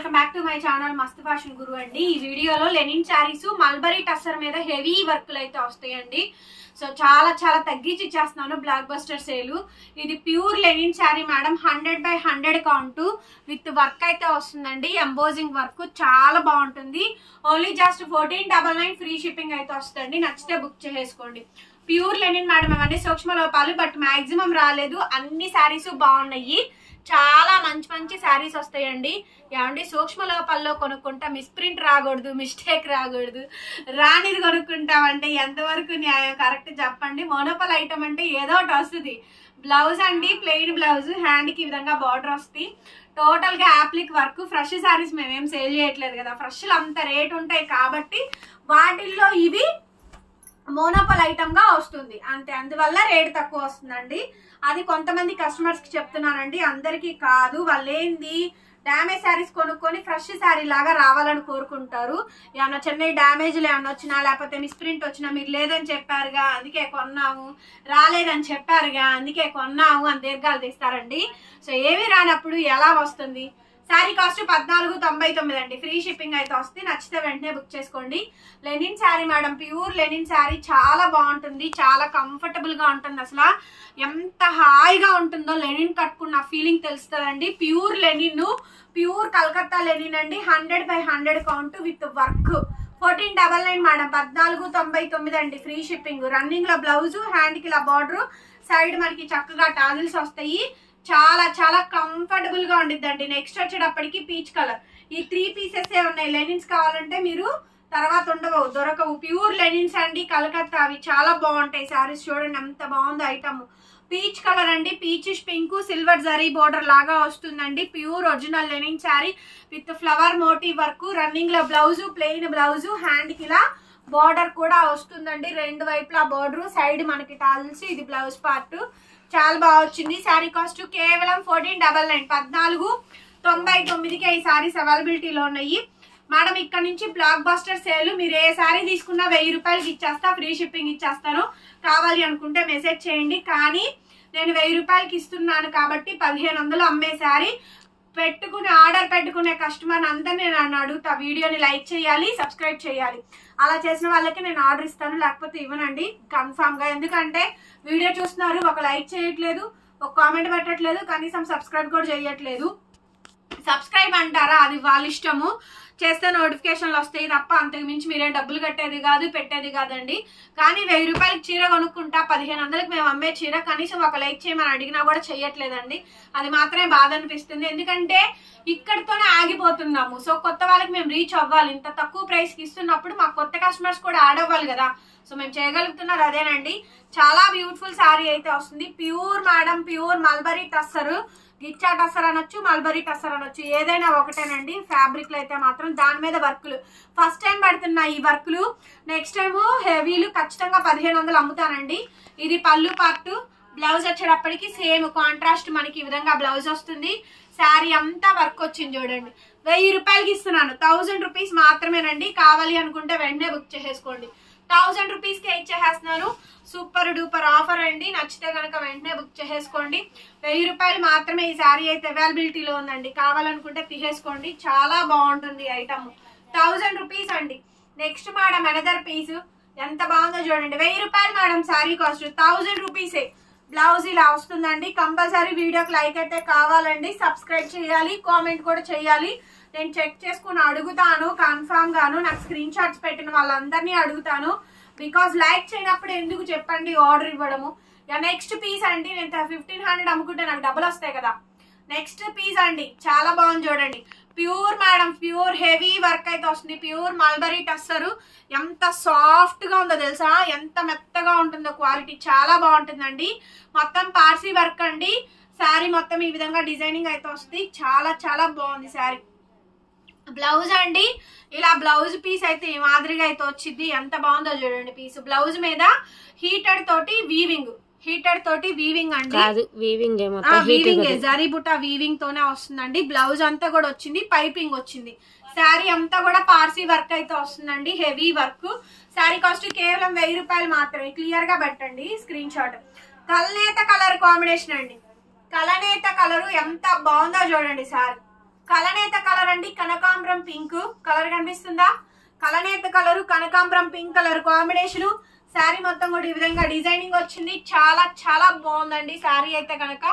Welcome back to my channel మస్త్ fashion గురు అండి. ఈ వీడియోలో లెనిన్ శారీస్ మల్బరీ టస్సర్ మీద హెవీ వర్క్లు అయితే వస్తాయండి. సో చాలా చాలా తగ్గించి ఇచ్చేస్తున్నాను. బ్లాక్ బస్టర్ సేలు. ఇది pure linen sari madam. 100/100 count with work అయితే వస్తుందండి. ఎంబోజింగ్ వర్క్ చాలా బాగుంటుంది. ఓన్లీ జస్ట్ 1499 ఫ్రీ షిప్పింగ్ అయితే వస్తుంది. నచ్చితే బుక్ చేసుకోండి. ప్యూర్ లెనిన్ మేడం అవన్నీ సూక్ష్మ లోపాలు, బట్ మాక్సిమం రాలేదు. అన్ని శారీస్ బాగున్నాయి. చాలా మంచి మంచి శారీస్ వస్తాయండి. ఏమండి సూక్ష్మ లోపాల్లో కొనుక్కుంటా మిస్ప్రింట్ రాకూడదు, మిస్టేక్ రాకూడదు. రానిది కొనుక్కుంటామంటే ఎంతవరకు న్యాయం? కరెక్ట్ చెప్పండి. మోనోపల్ ఐటమ్ అంటే ఏదో ఒకటి వస్తుంది. బ్లౌజ్ అండి ప్లెయిన్ బ్లౌజ్, హ్యాండ్కి ఈ విధంగా బార్డర్ వస్తుంది. టోటల్ గా యాప్లిక్ వర్క్. ఫ్రెష్ శారీస్ మేమేం సేల్ చేయట్లేదు కదా, ఫ్రెష్లు అంత రేట్ ఉంటాయి కాబట్టి వాటిల్లో ఇవి మోనోపల్ ఐటమ్ గా వస్తుంది అంతే. అందువల్ల రేట్ తక్కువ వస్తుందండి. అది కొంతమంది కస్టమర్స్ కి చెప్తున్నానండి, అందరికి కాదు. వాళ్ళు ఏంది డ్యామేజ్ శారీస్ కొనుక్కొని ఫ్రెష్ శారీ లాగా రావాలని కోరుకుంటారు. ఏమన్నా చెన్నై డ్యామేజ్లు ఏమన్నా వచ్చినా, లేకపోతే మిస్ప్రింట్ వచ్చినా, మీరు లేదని చెప్పారుగా అందుకే కొన్నాము, రాలేదని చెప్పారుగా అందుకే కొన్నాము అని దీర్ఘాలు తీస్తారండి. సో ఏమి రానప్పుడు ఎలా వస్తుంది? శారీ కాస్ట్ 1499 అండి. ఫ్రీ షిప్పింగ్ అయితే వస్తుంది. నచ్చితే వెంటనే బుక్ చేసుకోండి. Linen sari madam, pure linen sari చాలా బాగుంటుంది. చాలా కంఫర్టబుల్ గా ఉంటుంది. అసలు ఎంత హాయిగా ఉంటుందో లెనిన్ కట్టుకున్న ఫీలింగ్ తెలుస్తుందండి. Pure linen, pure Calcutta linen అండి. 100/100 కౌంట్ విత్ వర్క్. 1499 మేడం. 1499 అండి. Free shipping. రన్నింగ్ లో బ్లౌజ్, హ్యాండ్ కి ఇలా బార్డర్, సైడ్ మనకి చక్కగా టాజిల్స్ వస్తాయి. చాలా చాలా కంఫర్టబుల్ గా ఉండిద్దండి. నెక్స్ట్ వచ్చేటప్పటికి పీచ్ కలర్. ఈ 3 పీసెస్ ఉన్నాయి. లెనిన్స్ కావాలంటే మీరు తర్వాత ఉండవు, దొరకవు. ప్యూర్ లెనిన్స్ అండి, కలకత్తా. అవి చాలా బాగుంటాయి శారీస్. చూడండి ఎంత బాగుందో ఐటమ్. పీచ్ కలర్ అండి. Peachish pink silver zari border లాగా వస్తుందండి. Pure original Lenin sari with flower motive work. Running లో బ్లౌజ్, ప్లెయిన్ బ్లౌజ్, హ్యాండ్ కి ఇలా బార్డర్ కూడా వస్తుందండి. రెండు వైపులా బార్డర్, సైడ్ మనకి టాజిల్స్. ఇది బ్లౌజ్ పార్ట్. చాలా బాగా వచ్చింది. శారీ కాస్ట్ కేవలం 1499. 1499కే ఈ శారీస్ అవైలబిలిటీలో ఉన్నాయి మేడం. ఇక్కడ నుంచి బ్లాక్ బస్టర్ సేల్. మీరు ఏ శారీ తీసుకున్నా 1000 రూపాయలకి ఇచ్చేస్తా. ఫ్రీ షిప్పింగ్ ఇచ్చేస్తాను. కావాలి అనుకుంటే మెసేజ్ చేయండి. కానీ నేను 1000 రూపాయలకి ఇస్తున్నాను కాబట్టి 1500 అమ్మే శారీ పెట్టుకుని ఆర్డర్ పెట్టుకునే కస్టమర్ అందరినీ నన్ను అడుగుతా. వీడియోని లైక్ చేయాలి, సబ్స్క్రైబ్ చేయాలి. అలా చేసిన వాళ్ళకి నేను ఆర్డర్ ఇస్తాను, లేకపోతే ఇవ్వనండి కన్ఫామ్ గా. ఎందుకంటే వీడియో చూస్తున్నారు, ఒక లైక్ చేయట్లేదు, ఒక కామెంట్ పెట్టట్లేదు, కనీసం సబ్స్క్రైబ్ కూడా చేయట్లేదు. సబ్స్క్రైబ్ అంటారా, అది వాళ్ళ ఇష్టము. చేస్తే నోటిఫికేషన్లు వస్తాయి తప్ప అంతకు మించి మీరేం డబ్బులు కట్టేది కాదు, పెట్టేది కాదండి. కానీ 1000 రూపాయలకి చీర కొనుక్కుంటా, 1500కి మేము అమ్మే చీర కనీసం ఒక లైక్ చేయమని అడిగినా కూడా చెయ్యట్లేదండి. అది మాత్రమే బాధ అనిపిస్తుంది. ఎందుకంటే ఇక్కడితోనే ఆగిపోతున్నాము. సో కొత్త వాళ్ళకి మేము రీచ్ అవ్వాలి. ఇంత తక్కువ ప్రైస్కి ఇస్తున్నప్పుడు మా కొత్త కస్టమర్స్ కూడా యాడ్ అవ్వాలి కదా. సో మేము చేయగలుగుతున్నారు అదేనండి. చాలా బ్యూటిఫుల్ శారీ అయితే వస్తుంది. Pure madam, pure mulberry tussar. Ghicha tussar అనొచ్చు, మల్బరీ టస్సర్ అనొచ్చు, ఏదైనా ఒకటేనండి. ఫ్యాబ్రిక్ లో అయితే మాత్రం దాని మీద వర్క్లు ఫస్ట్ టైం పడుతున్నాయి ఈ వర్క్లు. నెక్స్ట్ టైము హెవీలు ఖచ్చితంగా 1500 అమ్ముతానండి. ఇది పళ్ళు పార్ట్. బ్లౌజ్ వచ్చేటప్పటికి సేమ్ కాంట్రాస్ట్ మనకి ఈ విధంగా బ్లౌజ్ వస్తుంది. శారీ అంతా వర్క్ వచ్చింది చూడండి. 1000 రూపాయలకి ఇస్తున్నాను. 1000 రూపీస్ మాత్రమేనండి. కావాలి అనుకుంటే వెంటనే బుక్ చేసేసుకోండి. 1000 రూపీస్కే ఇచ్చేస్తున్నాను. సూపర్ డూపర్ ఆఫర్ అండి. నచ్చితే కనుక వెంటనే బుక్ చేసేసుకోండి. 1000 రూపాయలు మాత్రమే ఈ శారీ అయితే అవైలబిలిటీలో ఉందండి. కావాలనుకుంటే తీసేసుకోండి. చాలా బాగుంటుంది ఐటమ్. 1000 రూపీస్ అండి. Next madam another piece. ఎంత బాగుందో చూడండి. 1000 రూపాయలు మేడం శారీ కాస్ట్. 1000 రూపీసే. బ్లౌజ్ ఇలా వస్తుందండి. కంపల్సరీ వీడియోకి లైక్ అయితే కావాలండి. సబ్స్క్రైబ్ చేయాలి, కామెంట్ కూడా చేయాలి. నేను చెక్ చేసుకుని అడుగుతాను కన్ఫామ్ గాను. నాకు స్క్రీన్ షాట్స్ పెట్టిన వాళ్ళందరినీ అడుగుతాను. బికాస్ లైక్ చేయనప్పుడు ఎందుకు చెప్పండి ఆర్డర్ ఇవ్వడము. నెక్స్ట్ పీస్ అండి. నేను 1500 అమ్ముకుంటే నాకు డబ్బులు వస్తాయి కదా. నెక్స్ట్ పీస్ అండి. చాలా బాగుంది చూడండి. Pure madam, pure heavy work అయితే వస్తుంది. Pure mulberry tussar. ఎంత సాఫ్ట్ గా ఉందో తెలుసా, ఎంత మెత్తగా ఉంటుందో క్వాలిటీ. చాలా బాగుంటుందండి. మొత్తం పార్సీ వర్క్ అండి. శారీ మొత్తం ఈ విధంగా డిజైనింగ్ అయితే వస్తుంది. చాలా చాలా బాగుంది శారీ. బ్లౌజ్ అండి. ఇలా బ్లౌజ్ పీస్ అయితే ఈ మాదిరిగా అయితే వచ్చింది. ఎంత బాగుందో చూడండి పీస్. బ్లౌజ్ మీద హీటెడ్ తోటి వీవింగ్, హీటెడ్ తోటి వీవింగ్ అండి. వీవింగ్ జరీ బుట్ట వీవింగ్ తోనే వస్తుందండి. బ్లౌజ్ అంతా కూడా వచ్చింది, పైపింగ్ వచ్చింది. శారీ అంతా కూడా పార్సీ వర్క్ అయితే వస్తుందండి. Heavy work. శారీ కాస్ట్ కేవలం 1000 రూపాయలు మాత్రమే. క్లియర్ గా పెట్టండి స్క్రీన్ షాట్. కలనేత కలర్ కాంబినేషన్ అండి. కలనేత కలరు ఎంత బాగుందో చూడండి. శారీ కలనేత కలర్ అండి, కనకాంబరం పింక్ కలర్ కనిపిస్తుందా? కలనేత కలరు కనకాంబరం పింక్ కలర్ కాంబినేషన్. శారీ మొత్తం కూడా ఈ విధంగా డిజైనింగ్ వచ్చింది. చాలా చాలా బాగుందండి శారీ అయితే కనుక.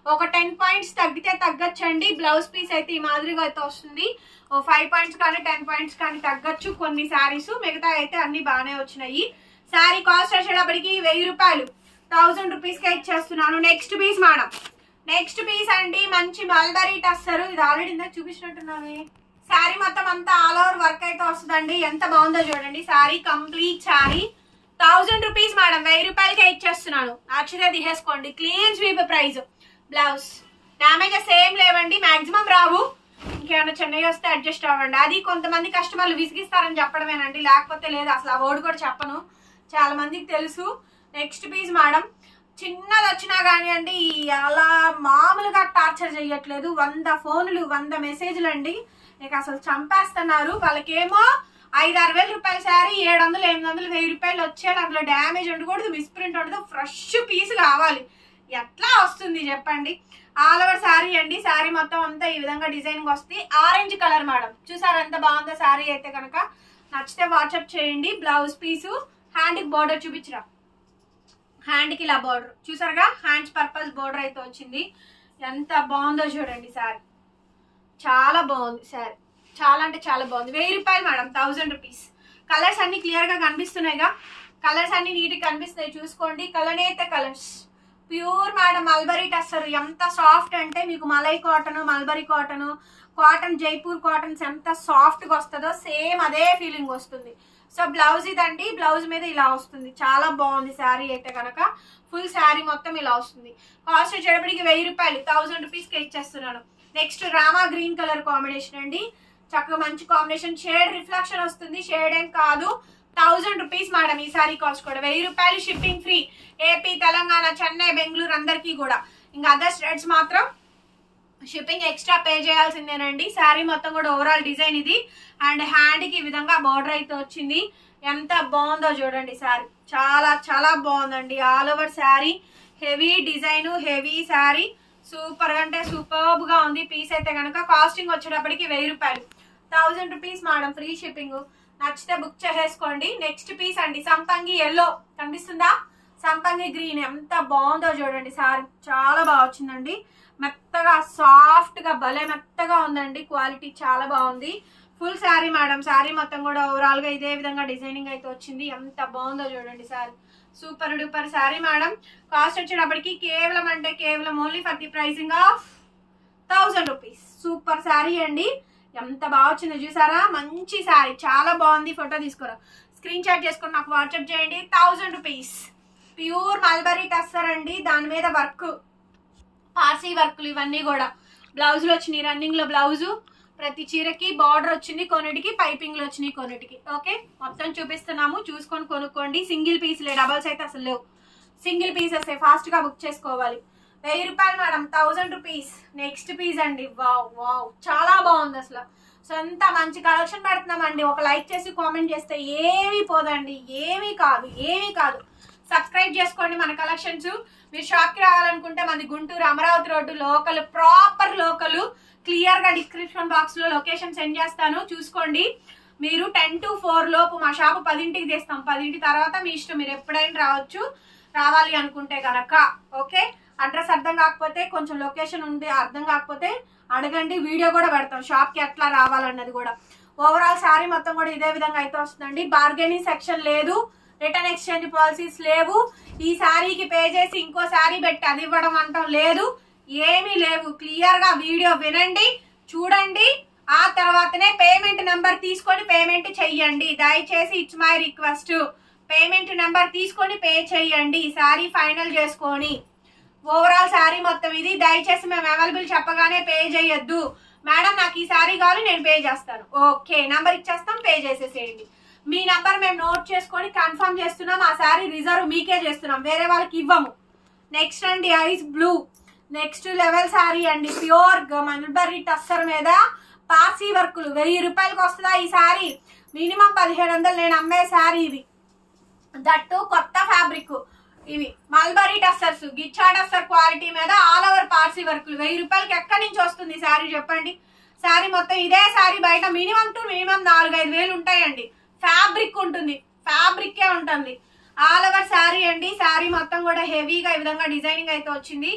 ఒక 10 పాయింట్స్ తగ్గితే తగ్గచ్చండి. బ్లౌజ్ పీస్ అయితే ఈ మాదిరిగా అయితే వస్తుంది. 5 పాయింట్స్ కానీ 10 పాయింట్స్ కానీ తగ్గచ్చు కొన్ని శారీస్, మిగతా అయితే అన్ని బాగానే వచ్చినాయి. శారీ కాస్ట్ వచ్చేటప్పటికి 1000 రూపాయలు, 1000 రూపీస్కే ఇచ్చేస్తున్నాను. Next piece madam, next piece అండి మంచి మల్బరీ టస్సర్. ఇది ఆల్రెడీ ఇందాక చూపించినట్టున్నాను. శారీ మొత్తం అంతా ఆల్ ఓవర్ వర్క్ అయితే వస్తుందండి. ఎంత బాగుందో చూడండి sari. Complete sari 1000 rupees madam, 1000 రూపాయలకే ఇచ్చేస్తున్నాను. నచ్చితే తీసేసుకోండి. Clean sweep price. Blouse damages ఏం లేవండి, మాక్సిమం రావు. ఇంకేమైనా చెన్నై వస్తే అడ్జస్ట్ అవ్వండి. అది కొంతమంది కస్టమర్లు విసిగిస్తారని చెప్పడమేనండి, లేకపోతే లేదు. అసలు ఆ వర్డ్ కూడా చెప్పను, చాలా మందికి తెలుసు. నెక్స్ట్ పీస్ మేడం, చిన్నది వచ్చినా కానివ్వండి అలా మామూలుగా టార్చర్ చేయట్లేదు. 100 ఫోన్లు 100 మెసేజ్లు అండి, నీకు అసలు చంపేస్తున్నారు. వాళ్ళకేమో 5-6 వేల రూపాయల శారీ 700, 800, 1000 రూపాయలు వచ్చేది. అందులో డ్యామేజ్ ఉండకూడదు, మిస్ప్రింట్ ఉండదు, ఫ్రెష్ పీస్ కావాలి. ఎట్లా వస్తుంది చెప్పండి? ఆల్ ఓవర్ శారీ అండి. శారీ మొత్తం అంతా ఈ విధంగా డిజైనింగ్ వస్తుంది. ఆరెంజ్ కలర్ మేడం, చూసారు ఎంత బాగుందో శారీ అయితే కనుక. నచ్చితే వాట్సాప్ చేయండి. బ్లౌజ్ పీసు, హ్యాండ్కి బార్డర్ చూపించరా. హ్యాండ్కి ఇలా బార్డర్ చూసారుగా, హ్యాండ్స్ పర్పస్ బార్డర్ అయితే వచ్చింది. ఎంత బాగుందో చూడండి శారీ. చాలా బాగుంది శారీ, చాలా అంటే చాలా బాగుంది. 1000 రూపాయలు మేడం, 1000 రూపీస్. కలర్స్ అన్ని క్లియర్ గా కనిపిస్తున్నాయిగా, కలర్స్ అన్ని నీట్ గా కనిపిస్తున్నాయి చూసుకోండి. కలనేత colours pure madam, mulberry tussar. ఎంత సాఫ్ట్ అంటే మీకు malai cotton, mulberry cotton, cotton Jaipur cottons ఎంత సాఫ్ట్ గా వస్తుందో సేమ్ అదే ఫీలింగ్ వస్తుంది. సో బ్లౌజ్ ఇదండి, బ్లౌజ్ మీద ఇలా వస్తుంది. చాలా బాగుంది శారీ అయితే కనుక. ఫుల్ శారీ మొత్తం ఇలా వస్తుంది. కాస్ట్ వచ్చేటప్పటికి 1000 రూపాయలు, 1000 రూపీస్కి ఇచ్చేస్తున్నాను. Next Rama green colour combination అండి, చక్కగా మంచి కాంబినేషన్. షేడ్ రిఫ్లెక్షన్ వస్తుంది, షేడ్ ఏం కాదు. 1000 రూపీస్ మేడం ఈ సారీ కాస్ట్ కూడా. 1000 రూపాయలు, shipping free. AP, Telangana, Chennai, Bengaluru అందరికీ కూడా. ఇంకా అదర్ స్టేట్స్ మాత్రం షిప్పింగ్ ఎక్స్ట్రా పే చేయాల్సిందేనండి. శారీ మొత్తం కూడా ఓవరాల్ డిజైన్ ఇది. అండ్ హ్యాండ్కి ఈ విధంగా బార్డర్ అయితే వచ్చింది. ఎంత బాగుందో చూడండి శారీ. చాలా చాలా బాగుందండి. All over sari heavy design, heavy sari. Super అంటే సూపర్బ్ గా ఉంది పీస్ అయితే కనుక. కాస్టింగ్ వచ్చేటప్పటికి 1000 రూపాయలు, 1000 రూపీస్ మేడం, ఫ్రీ షిప్పింగ్. నచ్చితే బుక్ చేసేసుకోండి. నెక్స్ట్ పీస్ అండి, సంపంగి ఎల్లో కనిపిస్తుందా, సంపంగి గ్రీన్. ఎంత బాగుందో చూడండి సారీ. చాలా బాగా వచ్చిందండి, మెత్తగా సాఫ్ట్ గా భలే మెత్తగా ఉందండి. క్వాలిటీ చాలా బాగుంది. Full sari madam. శారీ మొత్తం కూడా ఓవరాల్ గా ఇదే విధంగా డిజైనింగ్ అయితే వచ్చింది. ఎంత బాగుందో చూడండి sari. Super duper sari madam. Cost వచ్చేటప్పటికి కేవలం అంటే కేవలం only for the pricing of 1000 rupees. Super sari అండి. ఎంత బాగా వచ్చిందో చూసారా, మంచి శారీ, చాలా బాగుంది. ఫోటో తీసుకోరా, స్క్రీన్ షాట్ చేసుకొని నాకు వాట్సాప్ చేయండి. 1000 రూపీస్. ప్యూర్ మల్బరీ టస్సర్ అండి, దాని మీద వర్క్, పార్సీ వర్క్లు ఇవన్నీ కూడా. బ్లౌజులు వచ్చినాయి, రన్నింగ్ లో బ్లౌజు. ప్రతి చీరకి బార్డర్ వచ్చింది, కొన్నిటికి పైపింగ్లు వచ్చినాయి, కొన్నిటికి. ఓకే, మొత్తం చూపిస్తున్నాము, చూసుకొని కొనుక్కోండి. సింగిల్ పీస్లే, డబల్స్ అయితే అసలు లేవు. సింగిల్ పీసెస్ ఫాస్ట్ గా బుక్ చేసుకోవాలి. 1000 రూపాయలు మేడం, 1000 రూపీస్. నెక్స్ట్ పీస్ అండి. వావ్ వావ్, చాలా బాగుంది అసలు. సో అంత మంచి కలెక్షన్ పెడుతున్నామండి. ఒక లైక్ చేసి కామెంట్ చేస్తే ఏమీ పోదండి, ఏమీ కాదు, ఏమీ కాదు. సబ్స్క్రైబ్ చేసుకోండి మన కలెక్షన్స్. మీరు షాప్ కి రావాలనుకుంటే మనది Guntur Amaravati road, local, proper local. Clear గా డిస్క్రిప్షన్ బాక్స్ లో లొకేషన్ సెండ్ చేస్తాను, చూసుకోండి. మీరు 10 to 4 లోపు మా షాపు 10ంటికి తీస్తాం. 10ంటి తర్వాత మీ ఇష్టం, మీరు ఎప్పుడైనా రావచ్చు రావాలి అనుకుంటే గనక. ఓకే, అడ్రస్ అర్థం కాకపోతే, కొంచెం లొకేషన్ ఉంది అర్థం కాకపోతే అడగండి, వీడియో కూడా పెడతాం షాప్ కి ఎట్లా రావాలన్నది కూడా. ఓవరాల్ శారీ మొత్తం కూడా ఇదే విధంగా అయితే వస్తుందండి. బార్గెనింగ్ సెక్షన్ లేదు, రిటర్న్ ఎక్స్చేంజ్ పాలసీస్ లేవు. ఈ శారీకి పే చేసి ఇంకో శారీ పెట్టి అది ఇవ్వడం అంటాం లేదు, ఏమీ లేవు. క్లియర్ గా వీడియో వినండి, చూడండి, ఆ తర్వాతనే పేమెంట్ నెంబర్ తీసుకొని పేమెంట్ చెయ్యండి. దయచేసి it's my request, payment number తీసుకొని పే చెయ్యండి శారీ ఫైనల్ చేసుకొని. ఓవరాల్ శారీ మొత్తం ఇది. దయచేసి మేము అవైలబుల్ చెప్పగానే పే చేయొద్దు. మేడం నాకు ఈ శారీ కావాలి, నేను పే చేస్తాను. ఓకే, నంబర్ ఇచ్చేస్తాం, పే చేసేసేయండి. మీ నంబర్ మేము నోట్ చేసుకొని కన్ఫర్మ్ చేస్తున్నాం. ఆ శారీ రిజర్వ్ మీకే చేస్తున్నాం, వేరే వాళ్ళకి ఇవ్వము. నెక్స్ట్ అండి ice blue, next level sari అండి. ప్యూర్ మల్బరీ టస్సర్ మీద పార్సీ వర్కులు. 1000 రూపాయలకి వస్తుందా ఈ శారీ? మినిమం 1700 నేను అమ్మే శారీ ఇది. దట్టు కొత్త ఫ్యాబ్రిక్. ఇవి మల్బరీ టస్సర్స్, గిచ్చా టస్సర్ క్వాలిటీ మీద ఆల్ ఓవర్ పార్సీ వర్కులు. 1000 రూపాయలకి ఎక్కడి నుంచి వస్తుంది శారీ చెప్పండి? శారీ మొత్తం ఇదే శారీ బయట మినిమం 4-5 వేలు ఉంటాయండి. ఫ్యాబ్రిక్ ఉంటుంది, ఫ్యాబ్రిక్కే ఉంటుంది. ఆల్ ఓవర్ శారీ అండి. శారీ మొత్తం కూడా హెవీగా ఈ విధంగా డిజైనింగ్ అయితే వచ్చింది.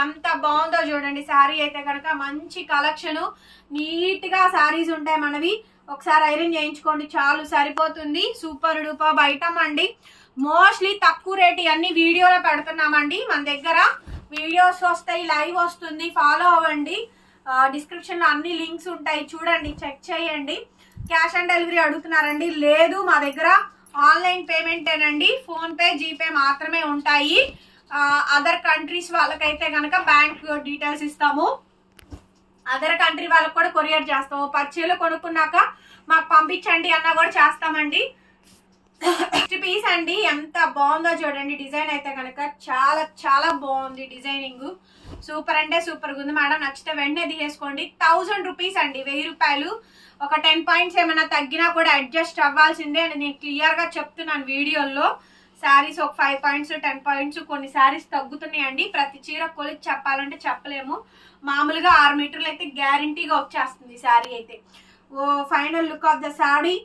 ఎంత బాగుందో చూడండి. శారీ అయితే కనుక మంచి కలెక్షన్, నీట్ గా శారీస్ ఉంటాయి మనవి. ఒకసారి ఐరన్ చేయించుకోండి చాలు, సరిపోతుంది. సూపర్ డూపర్ ఐటమ్ అండి. మోస్ట్లీ తక్కువ రేట్ అన్ని వీడియోలో పెడుతున్నామండి. మన దగ్గర వీడియోస్ వస్తాయి, లైవ్ వస్తుంది, ఫాలో అవ్వండి. డిస్క్రిప్షన్ లో అన్ని లింక్స్ ఉంటాయి, చూడండి, చెక్ చేయండి. క్యాష్ ఆన్ డెలివరీ అడుగుతున్నారండి, లేదు మా దగ్గర ఆన్లైన్ పేమెంటేనండి. ఫోన్ పే, జీపే మాత్రమే ఉంటాయి. అదర్ కంట్రీస్ వాళ్ళకైతే కనుక బ్యాంక్ డీటెయిల్స్ ఇస్తాము. అదర్ కంట్రీ వాళ్ళకి కూడా కొరియర్ చేస్తాము. పర్చేలు కొనుక్కున్నాక మాకు పంపించండి అన్నా కూడా చేస్తామండి. నెక్స్ట్ పీస్ అండి. ఎంత బాగుందో చూడండి. డిజైన్ అయితే కనుక చాలా చాలా బాగుంది. డిజైనింగ్ సూపర్ అంటే సూపర్ గా ఉంది మేడం. నచ్చితే వెంటనే తీసేసుకోండి. 1000 రూపీస్ అండి, 1000 రూపాయలు. ఒక 10 పాయింట్స్ ఏమైనా తగ్గినా కూడా అడ్జస్ట్ అవ్వాల్సిందే అని నేను క్లియర్ గా చెప్తున్నాను వీడియోలో. శారీస్ ఒక 5 పాయింట్స్ 10 పాయింట్స్ కొన్ని శారీస్ తగ్గుతున్నాయండి. ప్రతి చీర కొలిచి చెప్పాలంటే చెప్పలేము. మామూలుగా 6 మీటర్లు అయితే గ్యారంటీగా వచ్చేస్తుంది శారీ అయితే. Oh final look of the sari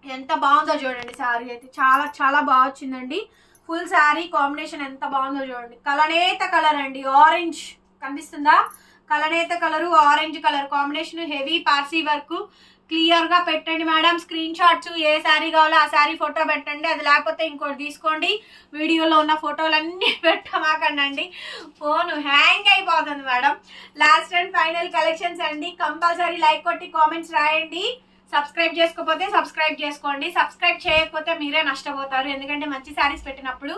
ఎంత బాగుందో చూడండి. శారీ అయితే చాలా చాలా బాగా వచ్చిందండి. ఫుల్ శారీ కాంబినేషన్ ఎంత బాగుందో చూడండి. కలనేత కలర్ అండి, ఆరెంజ్ కనిపిస్తుందా? కలనేత colour, orange colour combination, heavy Parsi work. Clear గా పెట్టండి మేడం. స్క్రీన్ షాట్స్ ఏ శారీ కావాలో ఆ శారీ ఫోటో పెట్టండి. అది లేకపోతే ఇంకోటి తీసుకోండి. వీడియోలో ఉన్న ఫోటోలన్నీ పెట్టమాకండి, ఫోన్ హ్యాంగ్ అయిపోతుంది madam. Last and final collections అండి. కంపల్సరీ లైక్ కొట్టి కామెంట్స్ రాయండి. సబ్స్క్రైబ్ చేసుకోకపోతే సబ్స్క్రైబ్ చేసుకోండి. సబ్స్క్రైబ్ చేయకపోతే మీరే నష్టపోతారు. ఎందుకంటే మంచి శారీస్ పెట్టినప్పుడు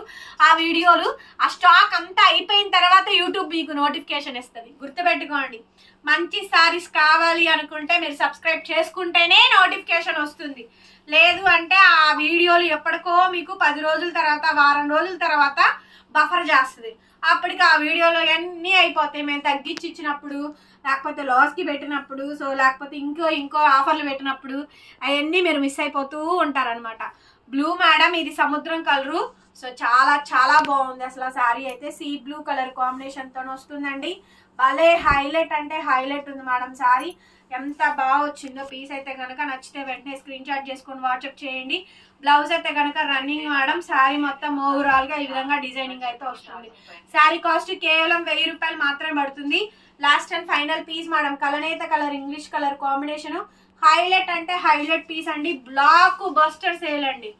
ఆ వీడియోలు ఆ స్టాక్ అంతా అయిపోయిన తర్వాత యూట్యూబ్ మీకు నోటిఫికేషన్ ఇస్తుంది. గుర్తుపెట్టుకోండి, మంచి శారీస్ కావాలి అనుకుంటే మీరు సబ్స్క్రైబ్ చేసుకుంటేనే నోటిఫికేషన్ వస్తుంది. లేదు అంటే ఆ వీడియోలు ఎప్పటికో మీకు 10 రోజుల తర్వాత, వారం రోజుల తర్వాత బఫర్ చేస్తుంది. అప్పటికి ఆ వీడియోలో అన్నీ అయిపోతాయి. మేము తగ్గించి ఇచ్చినప్పుడు, లేకపోతే లాస్కి పెట్టినప్పుడు, సో లేకపోతే ఇంకో ఆఫర్లు పెట్టినప్పుడు అవన్నీ మీరు మిస్ అయిపోతూ ఉంటారనమాట. బ్లూ మేడం, ఇది సముద్రం కలరు. సో చాలా చాలా బాగుంది అసలు. శారీ అయితే సీ బ్లూ కలర్ కాంబినేషన్ తో వస్తుందండి. భలే హైలైట్ అంటే హైలైట్ ఉంది మేడం శారీ. ఎంత బాగా వచ్చిందో. పీస్ అయితే కనుక నచ్చితే వెంటనే స్క్రీన్ షాట్ చేసుకొని వాట్సాప్ చేయండి. బ్లౌజ్ అయితే కనుక రన్నింగ్ మేడం. శారీ మొత్తం ఓవరాల్ గా ఈ విధంగా డిజైనింగ్ అయితే వస్తుంది. శారీ కాస్ట్ కేవలం 1000 రూపాయలు మాత్రమే పడుతుంది. Last and final piece madam. కలనేత colour, English colour combination. Highlight అంటే హైలైట్ పీస్ అండి. బ్లాక్ బస్టర్ సేల్ అండి,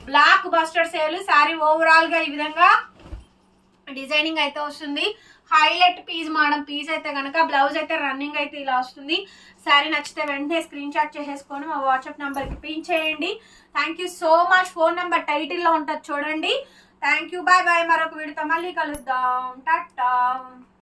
blockbuster sale. Sari overall గా ఈ విధంగా డిజైనింగ్ అయితే వస్తుంది. Highlight piece madam. పీస్ అయితే కనుక బ్లౌజ్ అయితే రన్నింగ్ అయితే ఇలా వస్తుంది. శారీ నచ్చితే వెంటనే స్క్రీన్ షాట్ చేసేసుకొని మా వాట్సాప్ నంబర్ కి పిన్ చేయండి. Thank you so much. Phone number title లో ఉంటుంది చూడండి. Thank you, bye bye. మరొక వీడియోతో మళ్ళీ కలుద్దాం. టాటా.